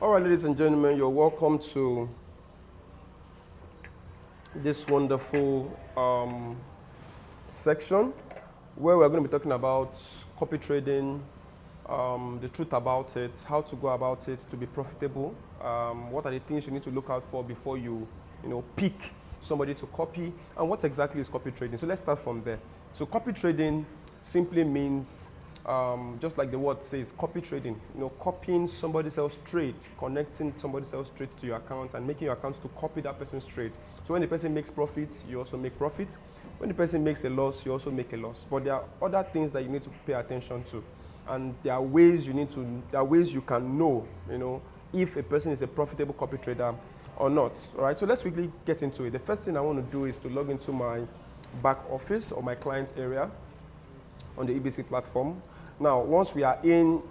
All right, ladies and gentlemen, you're welcome to this wonderful section where we're going to be talking about copy trading, the truth about it, how to go about it to be profitable, what are the things you need to look out for before you pick somebody to copy, and what exactly is copy trading. So let's start from there. So copy trading simply means, just like the word says, copy trading, copying somebody else's trade, connecting somebody else's trade to your account and making your account to copy that person's trade. So when the person makes profit, you also make profit. When the person makes a loss, you also make a loss. But there are other things that you need to pay attention to. And there are ways you can know, if a person is a profitable copy trader or not. All right, so let's quickly get into it. The first thing I want to do is to log into my back office or my client area on the EBC platform. Now, once we are in,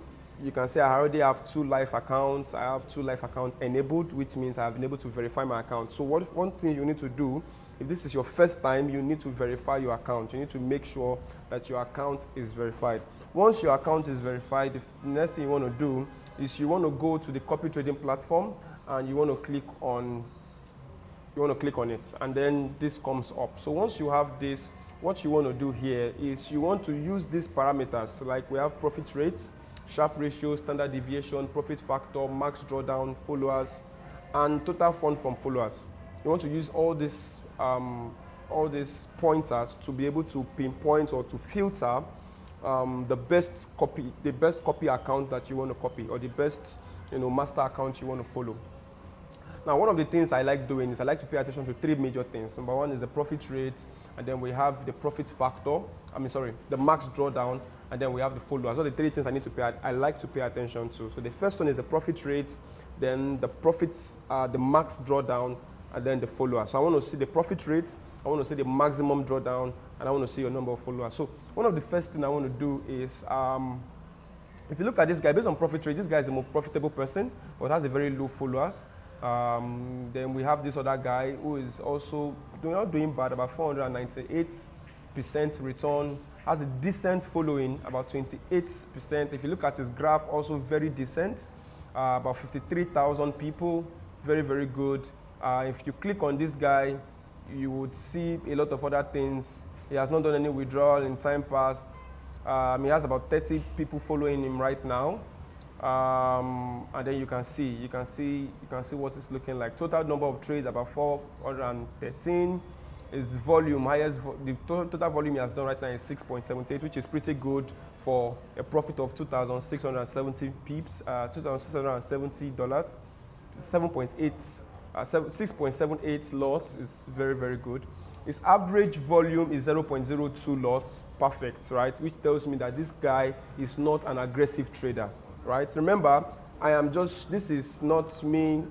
you can say I already have 2 live accounts. I have 2 live accounts enabled, which means I have been able to verify my account. So one thing you need to do, if this is your first time, you need to verify your account. You need to make sure that your account is verified. Once your account is verified, the next thing you want to do is you want to go to the copy trading platform and you want to click on it, and then this comes up. So once you have this, what you want to do here is you want to use these parameters. So like we have profit rate, Sharpe ratio, standard deviation, profit factor, max drawdown, followers, and total fund from followers. You want to use all these pointers to be able to pinpoint or to filter the best copy account that you want to copy, or the best master account you want to follow. Now, one of the things I like doing is I like to pay attention to 3 major things. Number one is the profit rate, and then we have the profit factor. The max drawdown, and then we have the followers. So the 3 things I like to pay attention to. So the first one is the profit rate, then the profits, the max drawdown, and then the followers. So I want to see the profit rate, I want to see the maximum drawdown, and I want to see your number of followers. So one of the first things I want to do is, if you look at this guy, based on profit rate, this guy is the most profitable person, but has a very low followers. Then we have this other guy who is also not doing bad, about 498% return, has a decent following, about 28%. If you look at his graph, also very decent, about 53,000 people, very, very good. If you click on this guy, you would see a lot of other things. He has not done any withdrawal in time past. He has about 30 people following him right now. And then you can see what it's looking like. Total number of trades about 413. His volume, the total volume he has done right now is 6.78, which is pretty good for a profit of 2,670 pips, $2,670, 6.78 lots is very, very good. His average volume is 0.02 lots, perfect, right? Which tells me that this guy is not an aggressive trader. Right? Remember, this is not me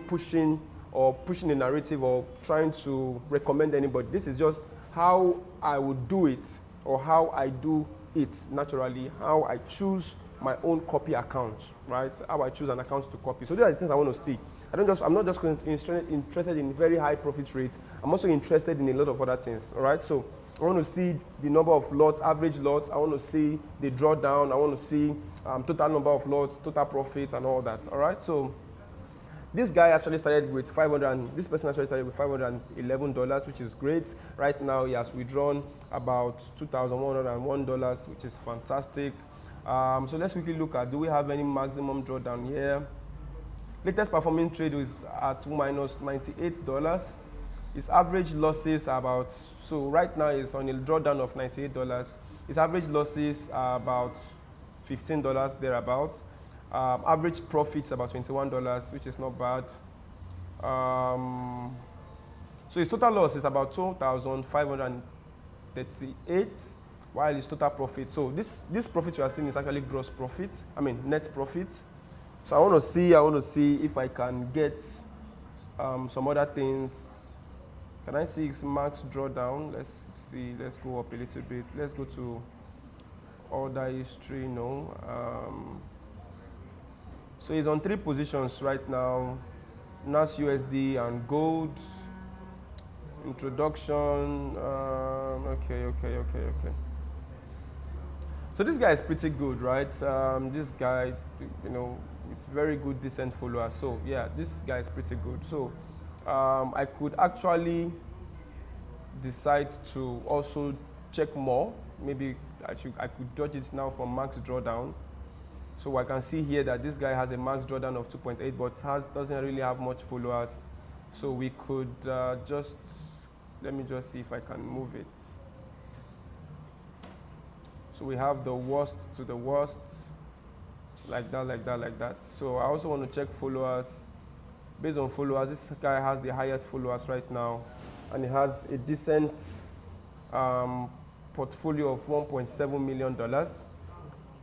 pushing a narrative or trying to recommend anybody. This is just how I would do it, or how I do it naturally, how I choose my own copy account, right? How I choose an account to copy. So these are the things I want to see. I'm not just interested in very high profit rates. I'm also interested in a lot of other things, all right? So I want to see the number of lots, average lots. I want to see the drawdown. I want to see total number of lots, total profits, and all that. All right. So this guy actually started with This person actually started with $511, which is great. Right now, he has withdrawn about $2,101, which is fantastic. So let's quickly look at, do we have any maximum drawdown here? Latest performing trade is at minus $98. His average losses are about, so right now it's on a drawdown of $98. His average losses are about $15 thereabouts. Average profits about $21, which is not bad. So his total loss is about 2,538, while his total profit. So this profit you are seeing is actually gross profit. Net profit. So I want to see if I can get some other things. Can I see his max drawdown? Let's see. Let's go up a little bit. Let's go to order history. No. So he's on 3 positions right now: NAS USD and gold. Introduction. Okay. So this guy is pretty good, right? This guy, it's very good, decent follower. So yeah, this guy is pretty good. So I could actually decide to also check more. Maybe I could dodge it now from max drawdown. So I can see here that this guy has a max drawdown of 2.8, but doesn't really have much followers. So we could let me just see if I can move it. So we have the worst to the worst, like that, like that, like that. So I also want to check followers. Based on followers, this guy has the highest followers right now, and he has a decent portfolio of $1.7 million.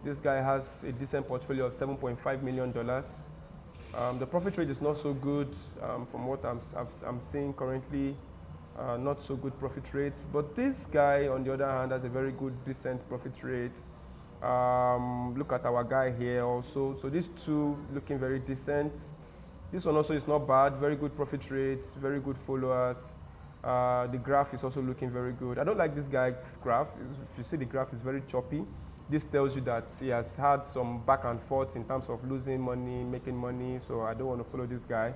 This guy has a decent portfolio of $7.5 million. The profit rate is not so good from what I'm seeing currently. Not so good profit rates, but this guy on the other hand has a very good, decent profit rate. Look at our guy here also. So these two looking very decent. This one also is not bad, very good profit rates, very good followers. The graph is also looking very good. I don't like this guy's graph. If you see, the graph is very choppy. This tells you that he has had some back and forth in terms of losing money, making money, so I don't want to follow this guy.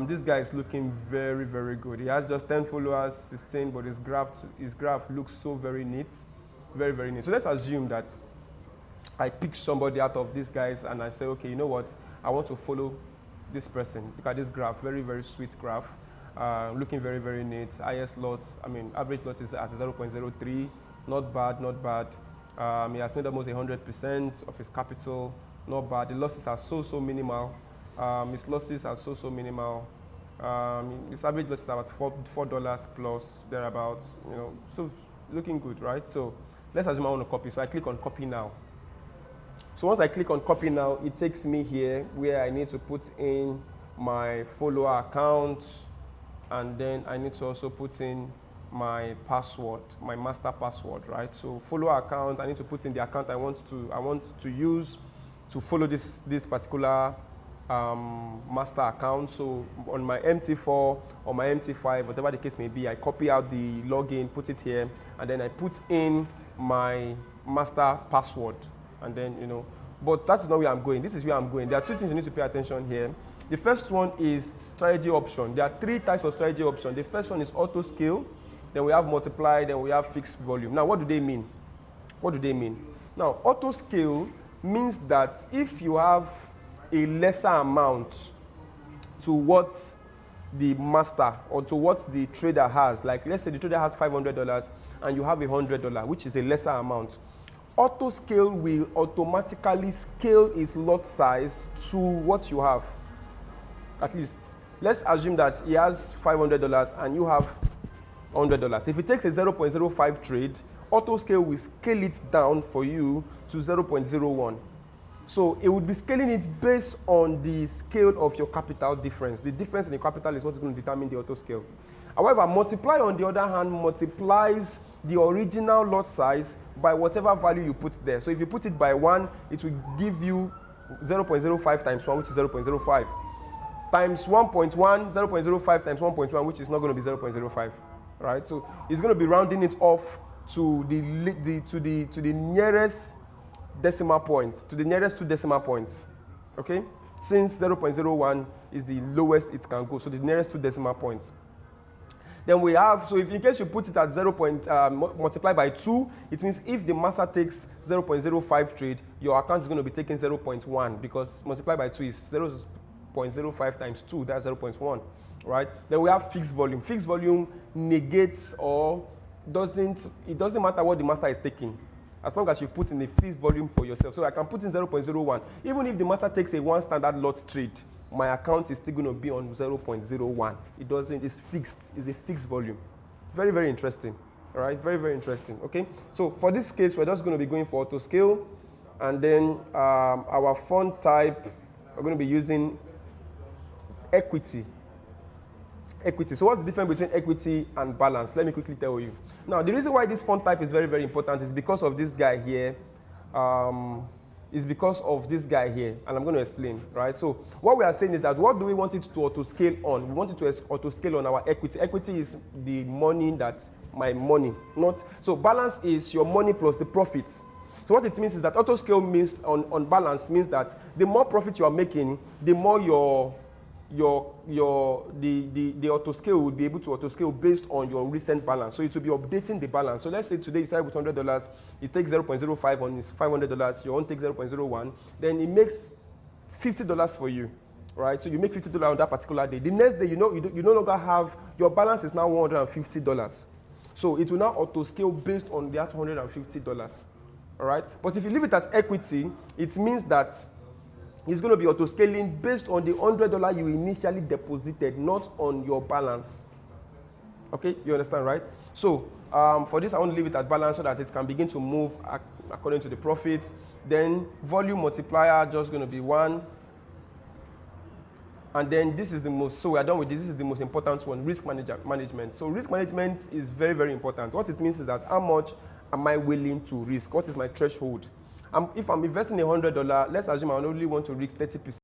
This guy is looking very, very good. He has just 10 followers, 16, but his graph looks so very neat, very, very neat. So let's assume that I pick somebody out of these guys and I say, okay, you know what? I want to follow this person. Look at this graph, very, very sweet graph, looking very, very neat. Highest lots, average lot is at 0.03. Not bad, not bad. He has made almost 100% of his capital. Not bad. The losses are so minimal. His losses are so minimal. His average loss is about $4 plus thereabouts. So looking good, right? So let's assume I want to copy. So I click on copy now. So once I click on copy now, it takes me here where I need to put in my follower account, and then I need to also put in my password, my master password, right? So follower account, I need to put in the account I want to use to follow this particular master account. So on my MT4 or my MT5, whatever the case may be, I copy out the login, put it here, and then I put in my master password, and then but that's not where I'm going. This is where I'm going. There are two things you need to pay attention here. The first one is strategy option. There are three types of strategy option. The first one is auto scale, then we have multiply, then we have fixed volume. Now what do they mean? What do they mean? Now auto scale means that if you have a lesser amount to what the master or to what the trader has, like let's say the trader has $500 and you have $100, which is a lesser amount, auto scale will automatically scale its lot size to what you have. At least let's assume that he has $500 and you have $100. If it takes a 0.05 trade, auto scale will scale it down for you to 0.01. So it would be scaling it based on the scale of your capital difference. The difference in the capital is what's going to determine the auto scale. However, multiply on the other hand multiplies the original lot size by whatever value you put there. So if you put it by 1, it will give you 0.05 times 1, which is 0.05. Times 1.1, 0.05 times 1.1, which is not going to be 0.05. Right? So it's going to be rounding it off to the nearest decimal point, to the nearest 2 decimal points. Okay? Since 0.01 is the lowest it can go, so the nearest 2 decimal points. Then we have, so if in case you put it at multiply by 2, it means if the master takes 0.05 trade, your account is going to be taking 0.1 because multiply by 2 is 0.05 times 2, that's 0.1, right? Then we have fixed volume. Fixed volume negates or it doesn't matter what the master is taking, as long as you've put in a fixed volume for yourself. So I can put in 0.01. Even if the master takes a 1 standard lot trade, my account is still going to be on 0.01. It's fixed, it's a fixed volume. Very, very interesting. All right, very, very interesting. Okay, so for this case, we're just going to be going for auto scale, and then our fund type, we're going to be using equity. Equity. So what's the difference between equity and balance? Let me quickly tell you. Now, the reason why this fund type is very, very important is because of this guy here. And I'm going to explain, right? So what we are saying is that what do we want it to auto scale on? We want it to auto scale on our equity. Equity is the money that's my money, not so balance is your money plus the profits. So what it means is that auto scale means on balance means that the more profit you are making, the more the auto scale will be able to auto scale based on your recent balance. So it will be updating the balance. So let's say today you start with $100, you take 0.05 on his $500, your own take 0.01, then it makes $50 for you, right? So you make $50 on that particular day. The next day, you no longer have, your balance is now $150. So it will now auto scale based on that $150, all right? But if you leave it as equity, it means that it's going to be auto scaling based on the $100 you initially deposited, not on your balance. Okay, you understand, right? So for this, I want to leave it at balance so that it can begin to move according to the profit. Then volume multiplier just going to be 1. And then this is the most, so we are done with this. This is the most important one, risk management. So risk management is very, very important. What it means is that how much am I willing to risk? What is my threshold? If I'm investing $100, let's assume I only want to risk 30%.